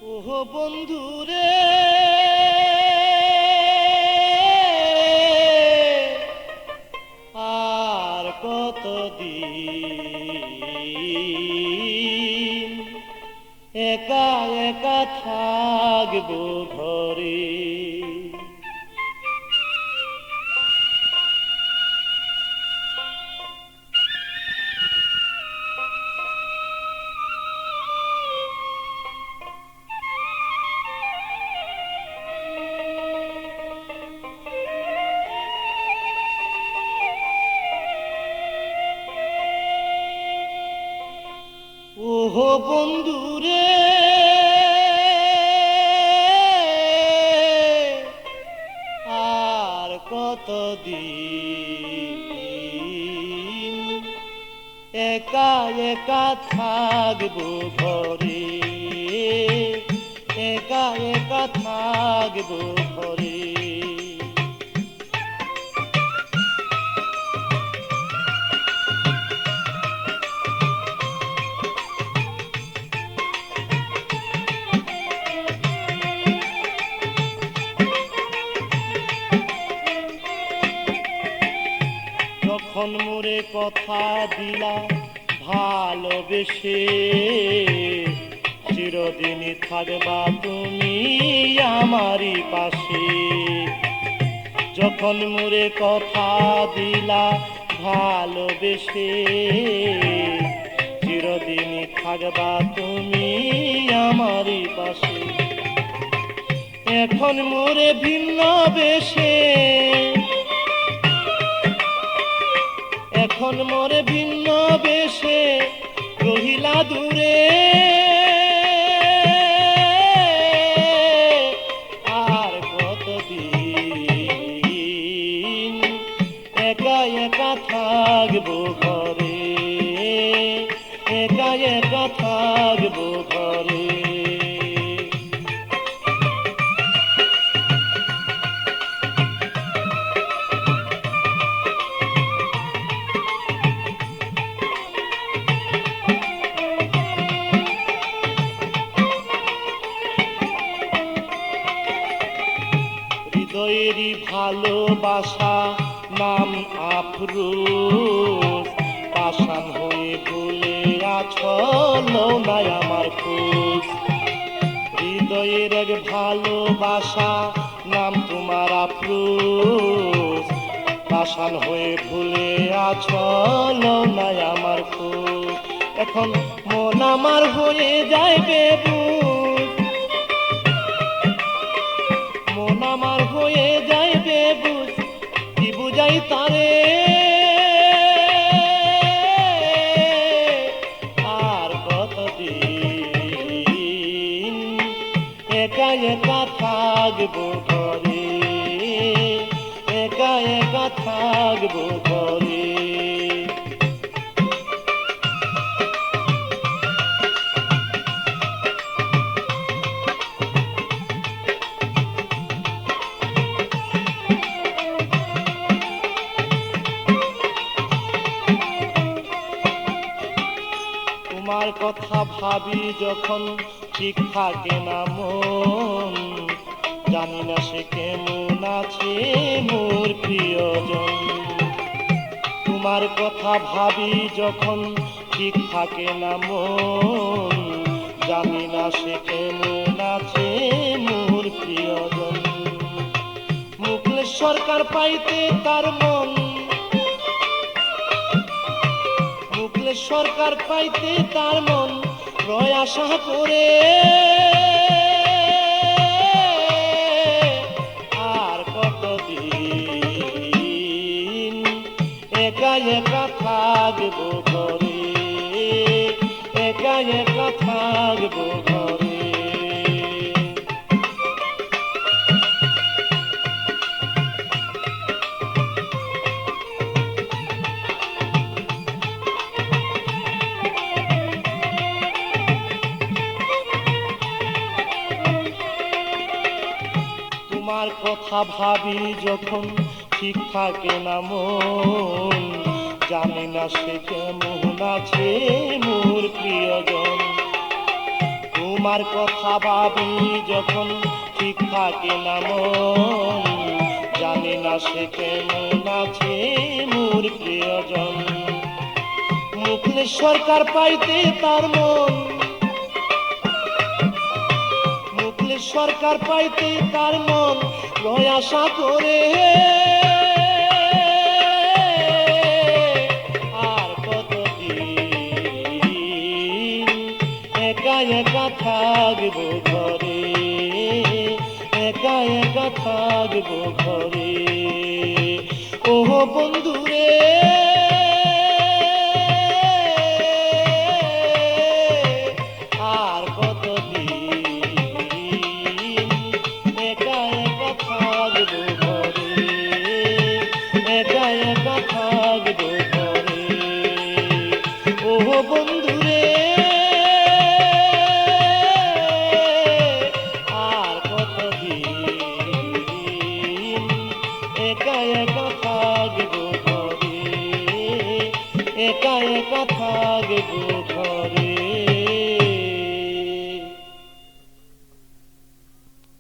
ওহো বন্ধুরে আর কতদিন একা একা থাকবো ঘরে। ওহো বন্ধুরে আর কতদিন একা একা থাকবো ঘরে, একা একা থাকবো ঘরে। যখন মোরে কথা দিলা ভালোবেসে, চিরদিনই থাকবা তুমি আমারই পাশে। যখন মোরে কথা দিলা ভালোবেসে, চিরদিনই থাকবা তুমি আমারই পাশে। এখন মোরে ভিন্ন বেশে, এখন মোরে ভিন্ন বেশে রহিলা দূরে। আর কতদিন একা একা থাকবো ঘরে, একা একা থাকবো ঘরে। হৃদয়েরই ভালোবাসা নাম আফরোজ, পাষাণ হয়ে ভুলে আছো নাই আমার খোঁজ। হৃদয়ের এক ভালোবাসা নাম তোমার আফরোজ, পাষাণ হয়ে ভুলে আছো নাই আমার খোঁজ। এখন মন আমার হয়ে যাইবে বুঝ, মন আমার হয়ে যাইবে বুঝ, কি বুঝাই তারে। আর কতদিন একা একা থাকবো ঘরে, একা একা থাকবো ঘরে। তোমার কথা ভাবি যখন ঠিক থাকে না মন, জানি না সে কেমন আছে মোর প্রিয়জন। তোমার কথা ভাবি যখন ঠিক থাকে না মন, জানি না সে কেমন আছে মোর প্রিয়জন। মুকলেশ সরকার পাইতে তার মন, মুকলেশ সরকার পাইতে তার মন রয় আশা করে। আর কতদিন একা একা থাকবো ঘরে, একা একা থাকবো ঘরে। তোমার কথা ভাবি যখন ঠিক থাকে না মন, জানি না সে কেমন আছে মোর প্রিয়জন। তোমার কথা ভাবি যখন ঠিক থাকে না মন, জানি না সে কেমন আছে মোর প্রিয়জন। মুখলেস সরকার পাইতে তার মন, মুখলেস সরকার পাইতে তার মন লয় আশা করে। আর কতদিন একা একা থাকবো ঘরে, একা একা থাকবো ঘরে। ওহ বন্ধুরে আর কতদিন একা একা থাকবো ঘরে, একা একা থাকবো ঘরে। ওহ বন্ধুরে আর কতদিন একা একা থাকবো ঘরে, একা একা থাকবো।